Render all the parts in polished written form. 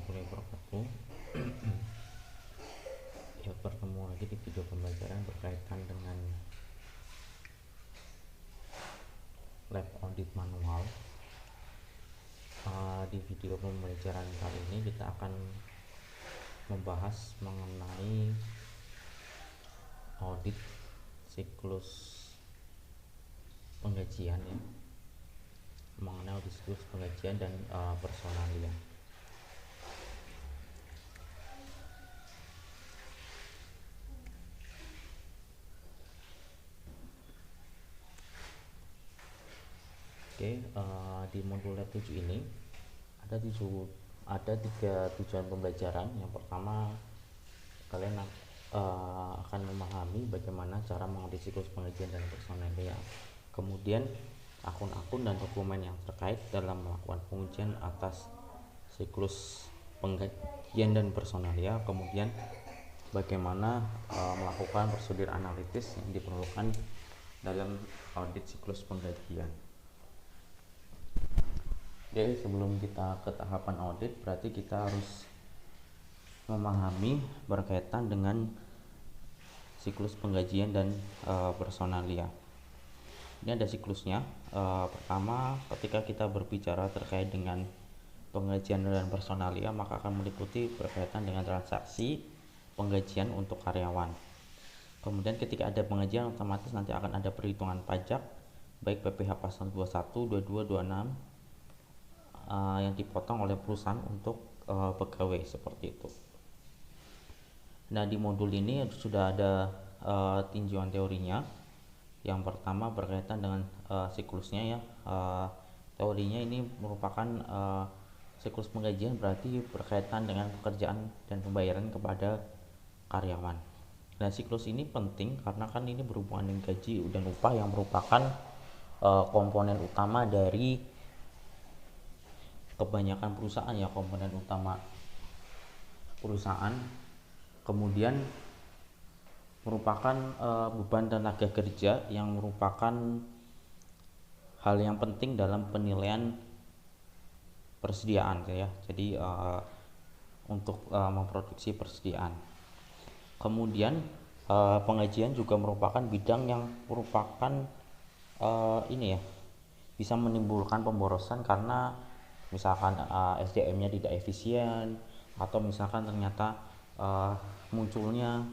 warahmatullahi wabarakatuh. Ya, bertemu lagi di video pembelajaran berkaitan dengan lab audit manual. Di video pembelajaran kali ini kita akan membahas mengenai audit siklus penggajian, ya, mengenai audit siklus penggajian dan personalia. Oke, di modul lab 7 ini ada tiga tujuan pembelajaran. Yang pertama, kalian akan memahami bagaimana cara mengaudit siklus penggajian dan personalia. Kemudian akun-akun dan dokumen yang terkait dalam melakukan pengujian atas siklus penggajian dan personalia. Kemudian bagaimana melakukan prosedur analitis yang diperlukan dalam audit siklus penggajian. Jadi sebelum kita ke tahapan audit, berarti kita harus memahami berkaitan dengan siklus penggajian dan personalia. Ini ada siklusnya. Pertama, ketika kita berbicara terkait dengan penggajian dan personalia, maka akan meliputi berkaitan dengan transaksi penggajian untuk karyawan. Kemudian ketika ada penggajian, otomatis nanti akan ada perhitungan pajak, baik PPh pasal 21, 22, 26 yang dipotong oleh perusahaan untuk pegawai, seperti itu. Nah, di modul ini sudah ada tinjauan teorinya. Yang pertama berkaitan dengan siklusnya, ya. Teorinya ini merupakan siklus penggajian berarti berkaitan dengan pekerjaan dan pembayaran kepada karyawan. Nah, siklus ini penting karena kan ini berhubungan dengan gaji dan upah yang merupakan komponen utama dari kebanyakan perusahaan, ya, komponen utama perusahaan. Kemudian merupakan beban tenaga kerja yang merupakan hal yang penting dalam penilaian persediaan, ya. Jadi untuk memproduksi persediaan. Kemudian penggajian juga merupakan bidang yang merupakan bisa menimbulkan pemborosan karena misalkan SDM-nya tidak efisien, atau misalkan ternyata munculnya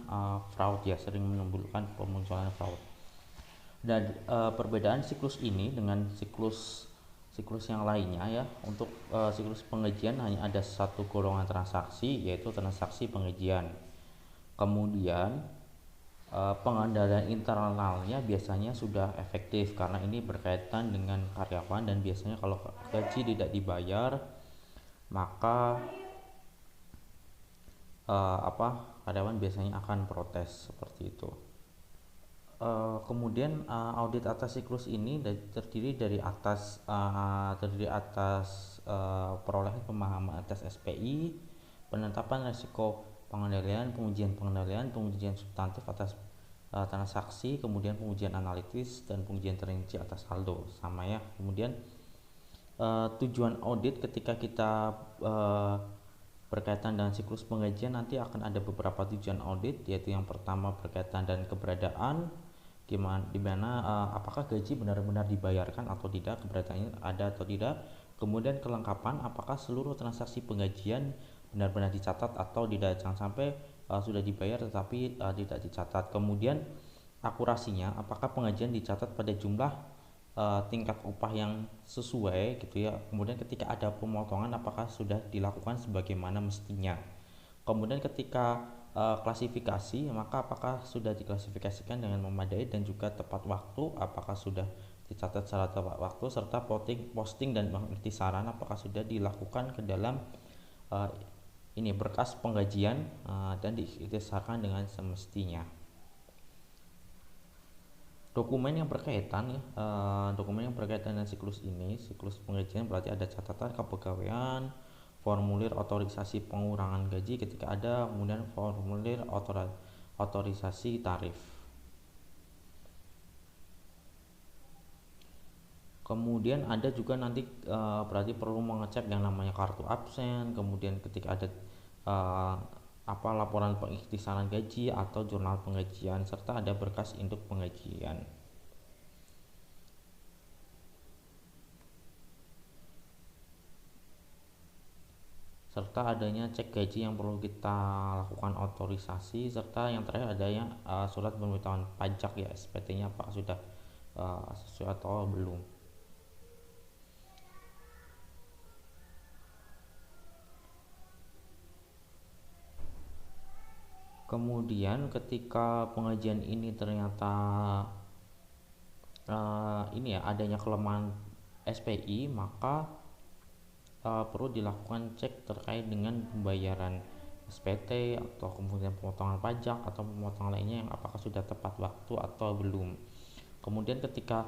fraud, ya, sering menimbulkan pemunculan fraud. Dan perbedaan siklus ini dengan siklus yang lainnya, ya, untuk siklus penggajian hanya ada satu golongan transaksi, yaitu transaksi penggajian. Kemudian pengendalian internalnya biasanya sudah efektif karena ini berkaitan dengan karyawan, dan biasanya kalau gaji tidak dibayar, maka karyawan biasanya akan protes, seperti itu. Kemudian audit atas siklus ini terdiri atas perolehan pemahaman atas SPI, penetapan risiko pengendalian, pengujian substantif atas transaksi, kemudian pengujian analitis dan pengujian terinci atas saldo, sama, ya. Kemudian tujuan audit ketika kita berkaitan dengan siklus penggajian, nanti akan ada beberapa tujuan audit, yaitu yang pertama berkaitan dan keberadaan, dimana apakah gaji benar-benar dibayarkan atau tidak, keberadaannya ada atau tidak. Kemudian kelengkapan, apakah seluruh transaksi penggajian benar-benar dicatat atau tidak, jangan sampai sudah dibayar tetapi tidak dicatat. Kemudian akurasinya, apakah penggajian dicatat pada jumlah tingkat upah yang sesuai, gitu, ya. Kemudian ketika ada pemotongan, apakah sudah dilakukan sebagaimana mestinya. Kemudian ketika klasifikasi, maka apakah sudah diklasifikasikan dengan memadai dan juga tepat waktu, apakah sudah dicatat secara tepat waktu, serta posting dan pengintisaran apakah sudah dilakukan ke dalam berkas penggajian dan diintisarkan dengan semestinya. Dokumen yang berkaitan dengan siklus penggajian berarti ada catatan kepegawaian, formulir otorisasi pengurangan gaji ketika ada, kemudian formulir otorisasi tarif. Kemudian ada juga nanti berarti perlu mengecek yang namanya kartu absen, kemudian ketika ada eh, laporan pengikhtisaran gaji atau jurnal penggajian, serta ada berkas induk penggajian. Serta adanya cek gaji yang perlu kita lakukan otorisasi, serta yang terakhir adanya surat pemberitahuan pajak ya, SPT-nya apakah sudah sesuai atau belum. Kemudian ketika pengajian ini ternyata ini ya adanya kelemahan SPI, maka perlu dilakukan cek terkait dengan pembayaran SPT atau kemudian pemotongan pajak atau pemotongan lainnya yang apakah sudah tepat waktu atau belum. Kemudian ketika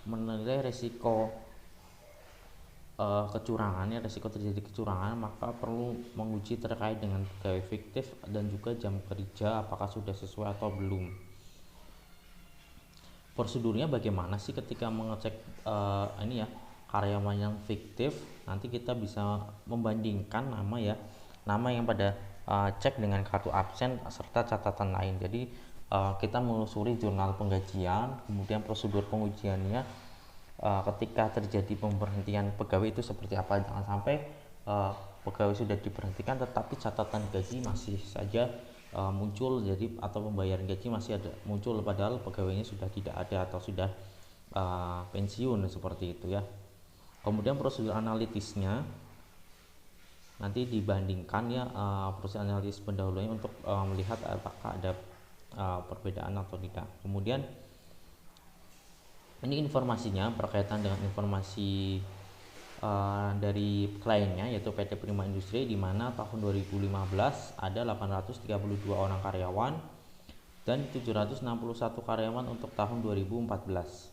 menilai resiko resiko terjadi kecurangan, maka perlu menguji terkait dengan pegawai fiktif dan juga jam kerja apakah sudah sesuai atau belum. Prosedurnya bagaimana sih ketika mengecek karyawan yang fiktif? Nanti kita bisa membandingkan nama yang pada cek dengan kartu absen serta catatan lain. Jadi kita menelusuri jurnal penggajian, kemudian prosedur pengujiannya, ketika terjadi pemberhentian pegawai itu seperti apa. Jangan sampai pegawai sudah diberhentikan tetapi catatan gaji masih saja muncul, jadi atau pembayaran gaji masih ada muncul padahal pegawainya sudah tidak ada atau sudah pensiun seperti itu ya. Kemudian prosedur analitisnya nanti dibandingkan ya, prosedur analitis pendahulunya untuk melihat apakah ada perbedaan atau tidak. Kemudian ini informasinya berkaitan dengan informasi dari kliennya yaitu PT Prima Industri, di mana tahun 2015 ada 832 orang karyawan dan 761 karyawan untuk tahun 2014.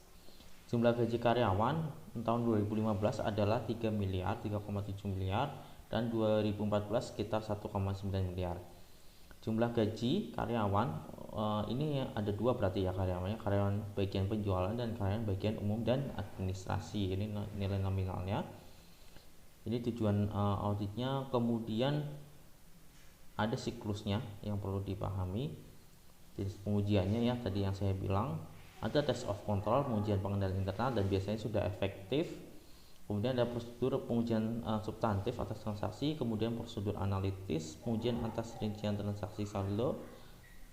Jumlah gaji karyawan tahun 2015 adalah 3,7 miliar dan 2014 sekitar 1,9 miliar. Jumlah gaji karyawan ini ada dua berarti ya karyawannya, karyawan bagian penjualan dan karyawan bagian umum dan administrasi. Ini nilai nominalnya. Ini tujuan auditnya. Kemudian ada siklusnya yang perlu dipahami. Jadi pengujiannya ya tadi yang saya bilang, ada test of control, pengujian pengendalian internal dan biasanya sudah efektif. Kemudian ada prosedur pengujian substantif atas transaksi, kemudian prosedur analitis, pengujian atas rincian transaksi saldo.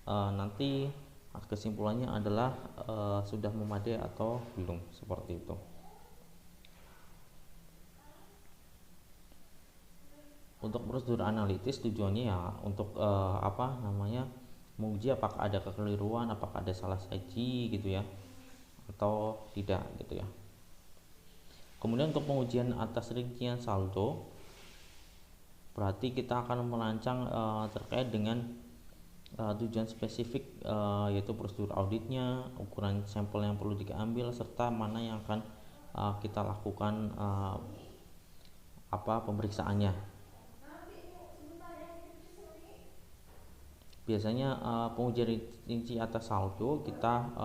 Nanti kesimpulannya adalah sudah memadai atau belum, seperti itu. Untuk prosedur analitis tujuannya ya untuk menguji apakah ada kekeliruan, apakah ada salah saji gitu ya atau tidak gitu ya. Kemudian untuk pengujian atas rincian saldo, berarti kita akan merancang terkait dengan tujuan spesifik, yaitu prosedur auditnya, ukuran sampel yang perlu diambil, serta mana yang akan kita lakukan pemeriksaannya. Biasanya pengujian rinci atas saldo kita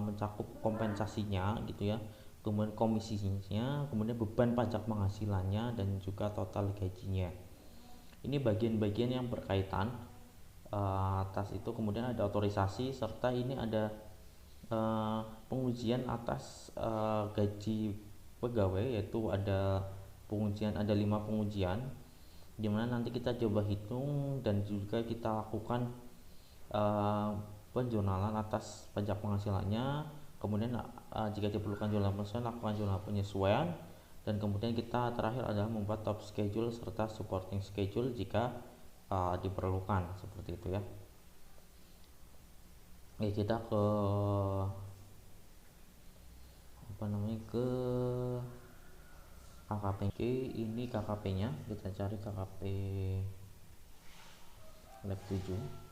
mencakup kompensasinya gitu ya, kemudian komisinya, kemudian beban pajak penghasilannya dan juga total gajinya. Ini bagian-bagian yang berkaitan atas itu. Kemudian ada otorisasi, serta ini ada pengujian atas gaji pegawai, yaitu ada 5 pengujian, dimana nanti kita coba hitung dan juga kita lakukan penjurnalan atas pajak penghasilannya. Kemudian jika diperlukan jurnal penyesuaian, lakukan jurnal penyesuaian, dan kemudian kita terakhir adalah membuat top schedule serta supporting schedule jika diperlukan, seperti itu ya. Oke, kita ke ke KKP. Oke, ini KKP-nya, kita cari KKP lab 7.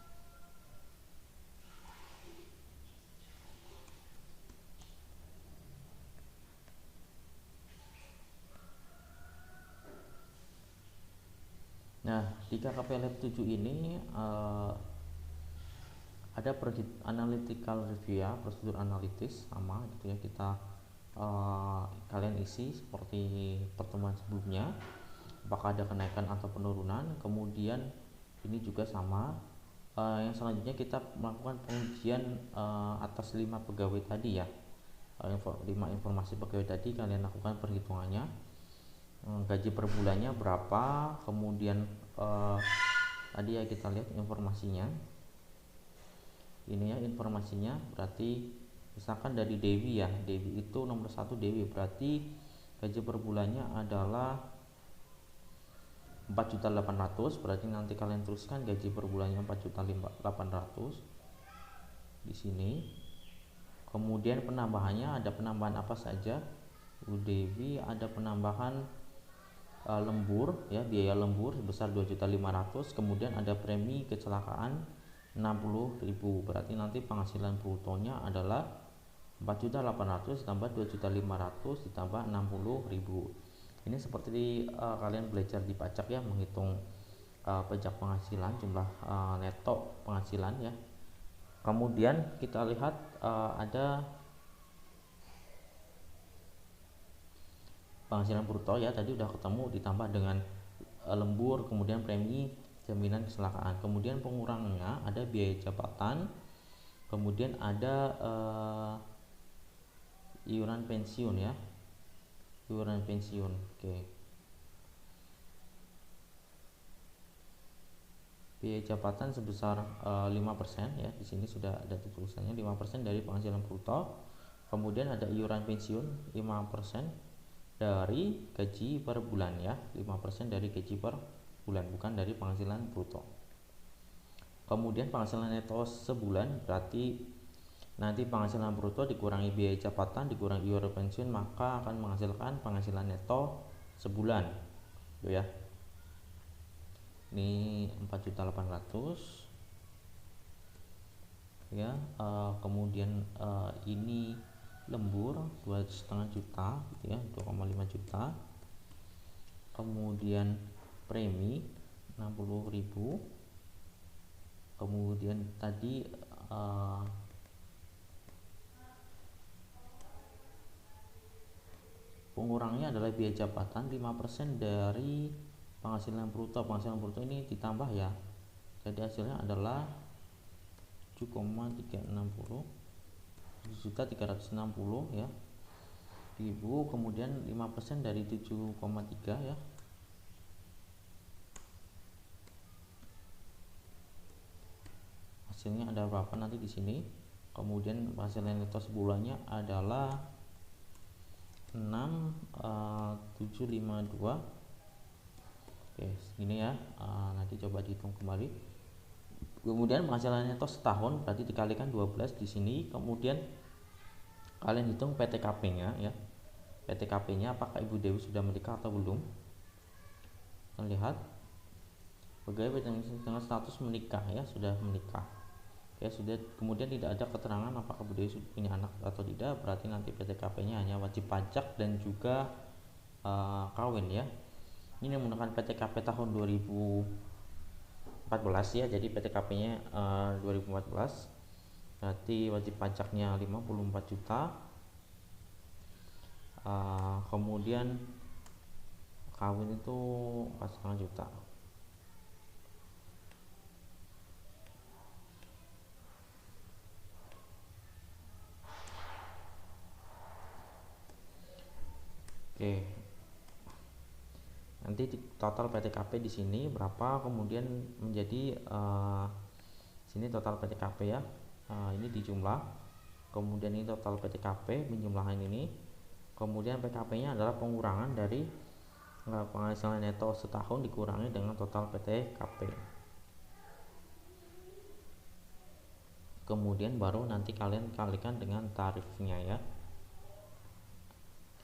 Nah, di KKP Lab 7 ini ada analytical review ya, prosedur analitis sama gitu ya. Kita kalian isi seperti pertemuan sebelumnya, apakah ada kenaikan atau penurunan. Kemudian ini juga sama. Yang selanjutnya kita melakukan pengujian atas 5 pegawai tadi ya. 5 informasi pegawai tadi kalian lakukan perhitungannya. Gaji per bulannya berapa, kemudian tadi ya kita lihat informasinya. Ini ya informasinya, berarti misalkan dari Dewi ya, Dewi itu nomor 1 Dewi, berarti gaji per bulannya adalah 4.800.000, berarti nanti kalian teruskan gaji per bulannya 4.800.000 di sini. Kemudian penambahannya ada penambahan apa saja? Bu Dewi ada penambahan lembur ya, biaya lembur sebesar 2.500.000, kemudian ada premi kecelakaan 60.000, berarti nanti penghasilan brutonya adalah 4.800.000 ditambah 2.500.000 ditambah 60.000. Ini seperti kalian belajar di pajak ya, menghitung pajak penghasilan, jumlah neto penghasilan ya. Kemudian kita lihat ada penghasilan bruto ya, tadi udah ketemu, ditambah dengan lembur, kemudian premi jaminan kecelakaan. Kemudian pengurangannya ada biaya jabatan, kemudian ada iuran pensiun ya, iuran pensiun. Oke. Biaya jabatan sebesar 5% ya, di sini sudah ada tulisannya 5% dari penghasilan bruto. Kemudian ada iuran pensiun 5% dari gaji per bulan ya, 5% dari gaji per bulan, bukan dari penghasilan bruto. Kemudian penghasilan neto sebulan, berarti nanti penghasilan bruto dikurangi biaya jabatan dikurangi iuran pensiun, maka akan menghasilkan penghasilan neto sebulan gitu ya. Ini 4.800.000 ya. Kemudian ini lembur 2,5 juta gitu ya, 2,5 juta. Kemudian premi 60.000. Kemudian tadi pengurangnya adalah biaya jabatan 5% dari penghasilan bruto. Penghasilan bruto ini ditambah ya, jadi hasilnya adalah 7,360 ya ribu. Kemudian 5% dari 7,3 ya, hasilnya ada berapa nanti di sini. Kemudian hasilnya neto sebulannya adalah 6.752. Oke, segini ya. Nanti coba dihitung kembali. Kemudian penghasilan neto setahun berarti dikalikan 12 di sini. Kemudian kalian hitung PTKP-nya ya. PTKP-nya apakah Ibu Dewi sudah menikah atau belum? Kita lihat pegawai dengan status menikah ya, sudah menikah. Oke, sudah. Kemudian tidak ada keterangan apakah Bu Dewi sudah punya anak atau tidak, berarti nanti PTKP-nya hanya wajib pajak dan juga kawin ya. Ini menggunakan PTKP tahun 2014 ya, jadi PTKP-nya 2014, berarti wajib pajaknya 54 juta. Kemudian kawin itu 4,5 juta. Oke, nanti total PTKP di sini berapa, kemudian menjadi sini total PTKP ya, ini dijumlah, kemudian ini total PTKP penjumlahan ini, kemudian PKP-nya adalah pengurangan dari penghasilan neto setahun dikurangi dengan total PTKP. Kemudian baru nanti kalian kalikan dengan tarifnya ya.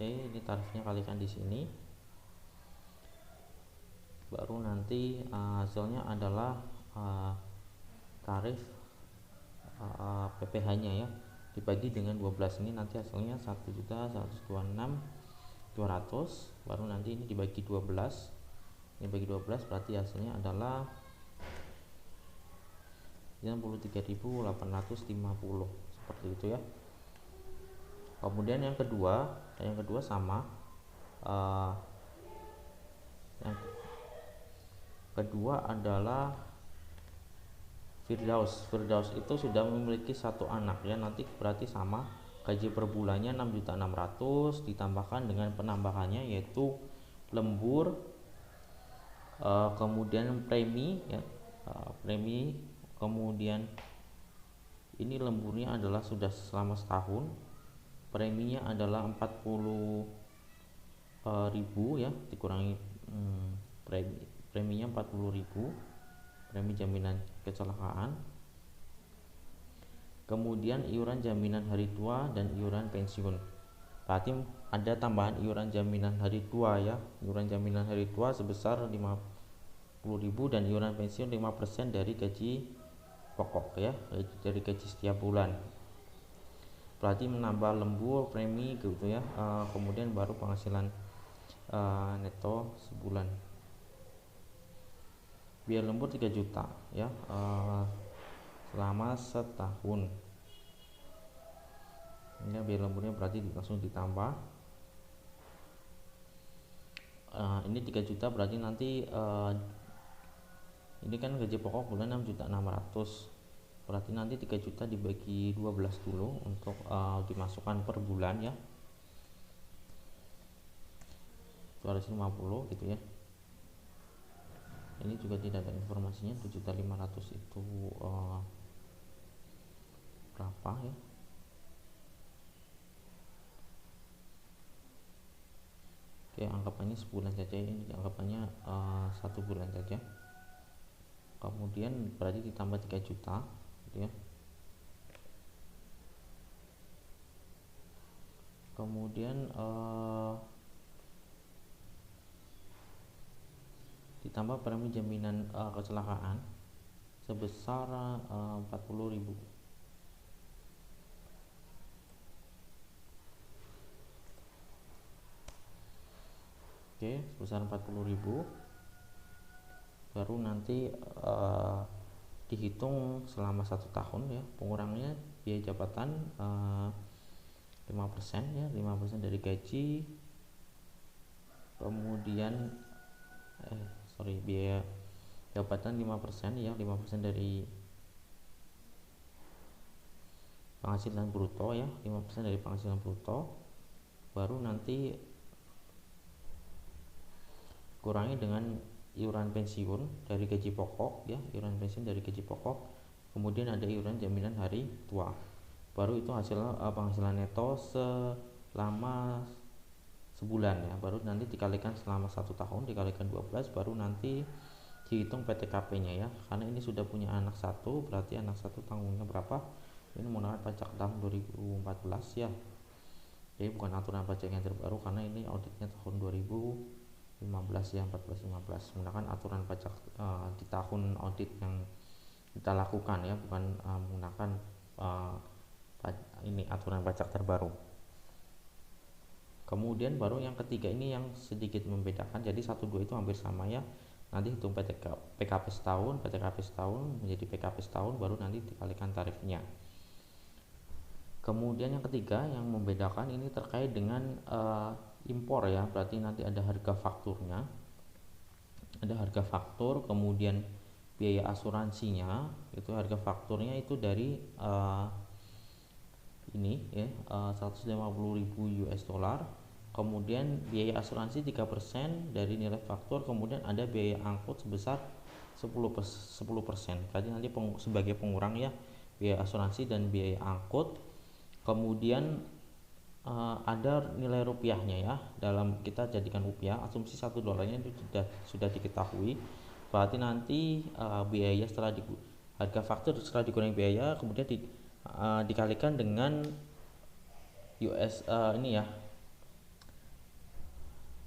Oke, ini tarifnya kalikan di sini. Baru nanti hasilnya adalah tarif PPh-nya ya, dibagi dengan 12, ini nanti hasilnya 1.126.200. Baru nanti ini dibagi 12, ini bagi 12 berarti hasilnya adalah 93.850, seperti itu ya. Kemudian yang kedua sama, yang kedua adalah Firdaus. Firdaus itu sudah memiliki satu anak ya, nanti berarti sama, gaji per bulannya 6.600.000 ditambahkan dengan penambahannya yaitu lembur, kemudian premi ya, premi, kemudian ini lemburnya adalah sudah selama setahun, preminya adalah 40.000 ya, dikurangi preminya 40.000, premi jaminan kecelakaan, kemudian iuran jaminan hari tua dan iuran pensiun. Berarti ada tambahan iuran jaminan hari tua ya, iuran jaminan hari tua sebesar 50.000 dan iuran pensiun 5% dari gaji pokok ya, dari gaji setiap bulan. Berarti menambah lembur, premi gitu ya, kemudian baru penghasilan neto sebulan. Biaya lembur 3 juta ya, selama setahun ya, biaya lemburnya berarti langsung ditambah. Ini 3 juta berarti nanti ini kan gaji pokok bulan 6.600.000, berarti nanti 3 juta dibagi 12 dulu untuk dimasukkan per bulan ya, 250 gitu ya. Ini juga tidak ada informasinya 7.500.000 itu berapa ya. Oke, anggapannya sebulan saja, ini anggapannya 1 bulan saja. Kemudian berarti ditambah 3 juta gitu ya. Kemudian ditambah premi jaminan kecelakaan sebesar 40.000. Oke, sebesar 40.000, baru nanti dihitung selama 1 tahun ya, pengurangnya biaya jabatan 5% ya, 5% dari gaji, kemudian biaya jabatan 5% ya, 5% dari penghasilan bruto ya, 5% dari penghasilan bruto, baru nanti kurangi dengan iuran pensiun dari gaji pokok ya, iuran pensiun dari gaji pokok, kemudian ada iuran jaminan hari tua, baru itu hasil penghasilan neto selama sebulan ya, baru nanti dikalikan selama 1 tahun dikalikan 12, baru nanti dihitung PTKP nya ya, karena ini sudah punya anak 1, berarti anak 1 tanggungnya berapa, ini menggunakan pajak tahun 2014 ya, jadi bukan aturan pajak yang terbaru karena ini auditnya tahun 2015 ya, 14-15 menggunakan aturan pajak di tahun audit yang kita lakukan ya, bukan menggunakan ini aturan pajak terbaru. Kemudian baru yang ketiga ini yang sedikit membedakan, jadi 1-2 itu hampir sama ya, nanti hitung PKP setahun, PTKP setahun menjadi PKP setahun, baru nanti dikalikan tarifnya. Kemudian yang ketiga yang membedakan ini terkait dengan impor ya, berarti nanti ada harga fakturnya, ada harga faktur, kemudian biaya asuransinya, itu harga fakturnya itu dari ini ya, 150.000 US dollar, kemudian biaya asuransi 3% dari nilai faktur, kemudian ada biaya angkut sebesar 10%, berarti nanti sebagai pengurang ya, biaya asuransi dan biaya angkut. Kemudian ada nilai rupiahnya ya, dalam kita jadikan rupiah, asumsi 1 dolarnya itu sudah diketahui, berarti nanti biaya setelah harga faktur setelah dikurangi biaya, kemudian dikalikan dengan US ini ya,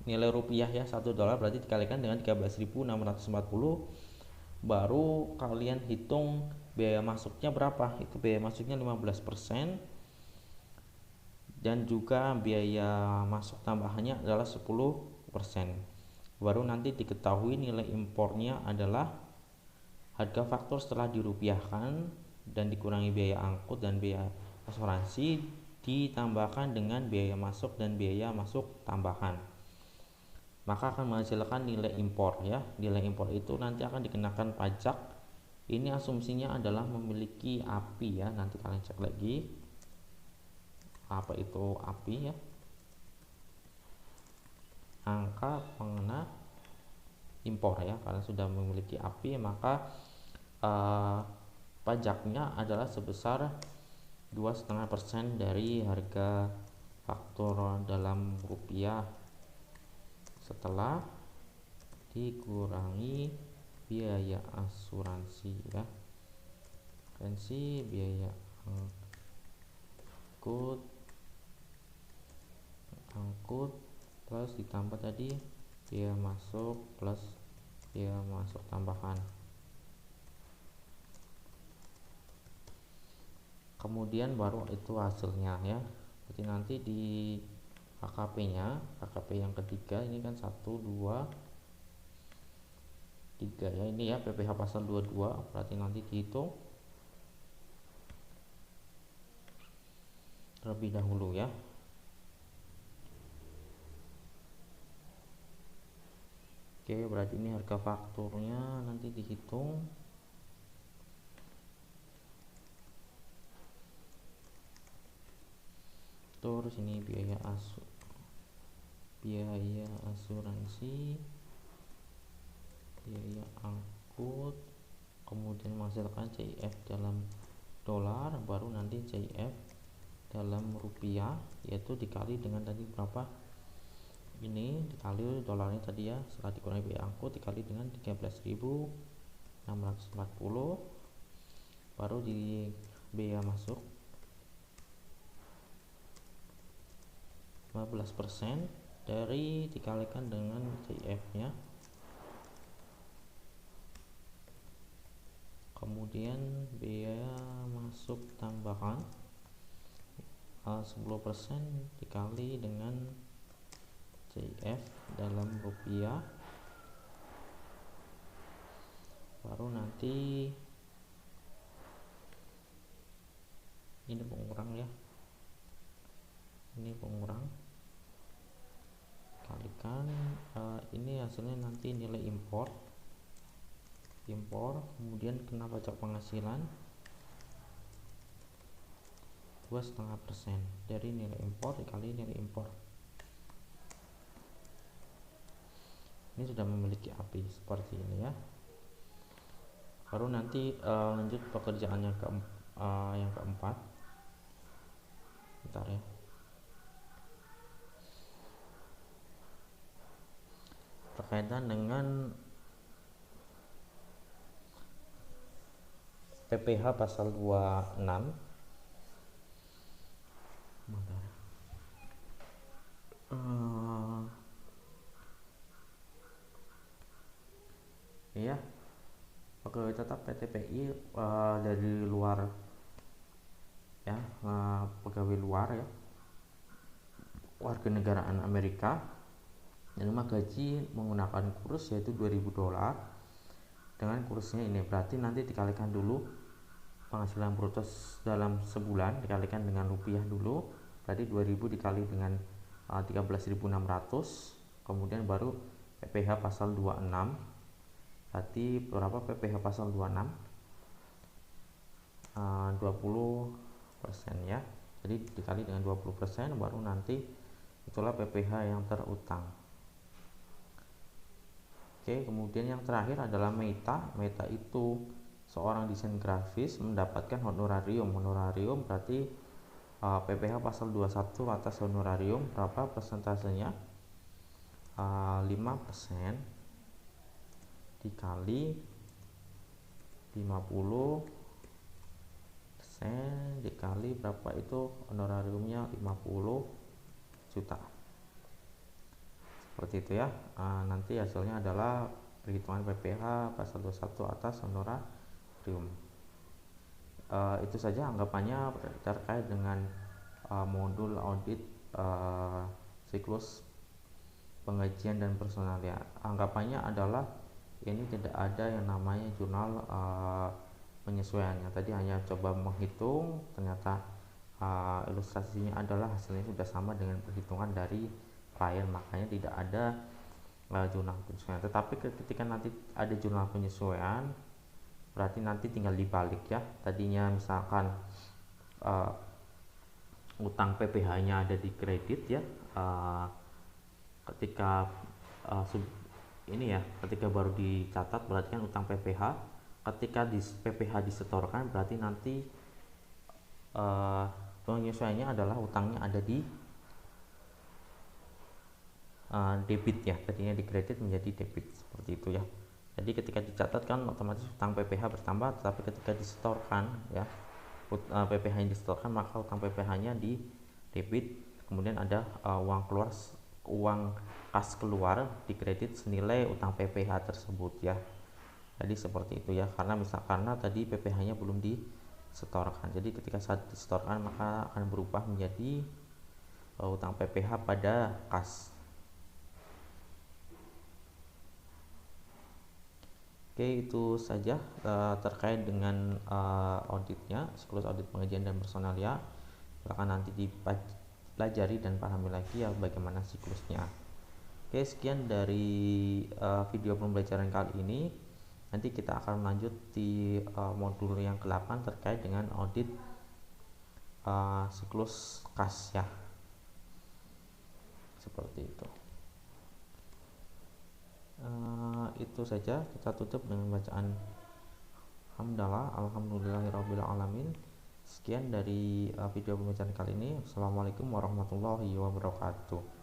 nilai rupiah ya, 1 dolar berarti dikalikan dengan 13.640, baru kalian hitung biaya masuknya berapa, itu biaya masuknya 15%, dan juga biaya masuk tambahannya adalah 10%, baru nanti diketahui nilai impornya adalah harga faktur setelah dirupiahkan dan dikurangi biaya angkut dan biaya asuransi, ditambahkan dengan biaya masuk dan biaya masuk tambahan, maka akan menghasilkan nilai impor ya. Nilai impor itu nanti akan dikenakan pajak. Ini asumsinya adalah memiliki API ya. Nanti kalian cek lagi apa itu API ya. Angka pengguna impor ya. Kalian sudah memiliki API, maka pajaknya adalah sebesar 2,5% dari harga faktur dalam rupiah setelah dikurangi biaya asuransi ya, asuransi, biaya angkut plus ditambah tadi biaya masuk plus biaya masuk tambahan. Kemudian baru itu hasilnya ya. Jadi nanti di KKP nya, KKP yang ketiga ini kan 1, 2, 3 ya, ini ya PPh pasal 22, berarti nanti dihitung terlebih dahulu ya. Oke, berarti ini harga fakturnya nanti dihitung. Terus ini biaya asuransi, biaya angkut, kemudian menghasilkan CIF dalam dolar, baru nanti CIF dalam rupiah, yaitu dikali dengan tadi berapa, ini dikali dolarnya tadi ya, setelah dikurangi biaya angkut dikali dengan 13.640, baru di biaya masuk 15% dari dikalikan dengan CIF nya, kemudian biaya masuk tambahan 10% dikali dengan CIF dalam rupiah, baru nanti ini pengurang ya, ini pengurang kalikan ini hasilnya nanti nilai impor, kemudian kena pajak penghasilan 2,5% dari nilai impor dikali nilai impor. Ini sudah memiliki API seperti ini ya. Baru nanti lanjut pekerjaan yang keempat. Bentar ya. Berkaitan dengan PPh pasal 26. Ya, pegawai tetap PTPI dari luar ya, pegawai luar ya, warga negaraan Amerika, menerima gaji menggunakan kurs yaitu $2.000 dengan kursnya ini, berarti nanti dikalikan dulu penghasilan bruto dalam sebulan dikalikan dengan rupiah dulu, berarti 2.000 dikali dengan 13.600, kemudian baru PPh pasal 26. Berarti berapa PPh pasal 26? 20% ya. Jadi dikali dengan 20% baru nanti itulah PPh yang terutang. Oke, kemudian yang terakhir adalah Meta. Meta itu seorang desain grafis mendapatkan honorarium. Honorarium berarti PPh pasal 21 atas honorarium berapa persentasenya? 5% dikali 50% dikali berapa itu honorariumnya 50 juta, seperti itu ya. Nanti hasilnya adalah perhitungan PPh pasal 21 atas honorarium. Itu saja anggapannya terkait dengan modul audit siklus penggajian dan personalia. Anggapannya adalah ini tidak ada yang namanya jurnal penyesuaiannya. Tadi hanya coba menghitung, ternyata ilustrasinya adalah hasilnya sudah sama dengan perhitungan dari klien, makanya tidak ada jurnal penyesuaian. Tetapi ketika nanti ada jurnal penyesuaian, berarti nanti tinggal dibalik ya. Tadinya misalkan utang PPh-nya ada di kredit ya, ketika ketika baru dicatat berarti kan utang PPh, ketika di PPh disetorkan berarti nanti penyesuaiannya adalah utangnya ada di debit ya, tadinya di kredit menjadi debit, seperti itu ya. Jadi ketika dicatatkan otomatis utang PPh bertambah, tetapi ketika disetorkan ya, PPh yang disetorkan maka utang PPh-nya di debit, kemudian ada uang kas keluar di kredit senilai utang PPh tersebut ya. Jadi seperti itu ya, karena tadi PPh-nya belum disetorkan. Jadi ketika saat disetorkan maka akan berubah menjadi utang PPh pada kas. Oke, itu saja terkait dengan auditnya, siklus audit pengajian dan personalia. Silakan nanti dipelajari dan pahami lagi ya bagaimana siklusnya. Oke, sekian dari video pembelajaran kali ini. Nanti kita akan lanjut di modul yang ke-8 terkait dengan audit siklus kas ya. Seperti itu. Itu saja, kita tutup dengan bacaan hamdalah, alhamdulillahirabbil alamin. Sekian dari video pembelajaran kali ini. Assalamualaikum warahmatullahi wabarakatuh.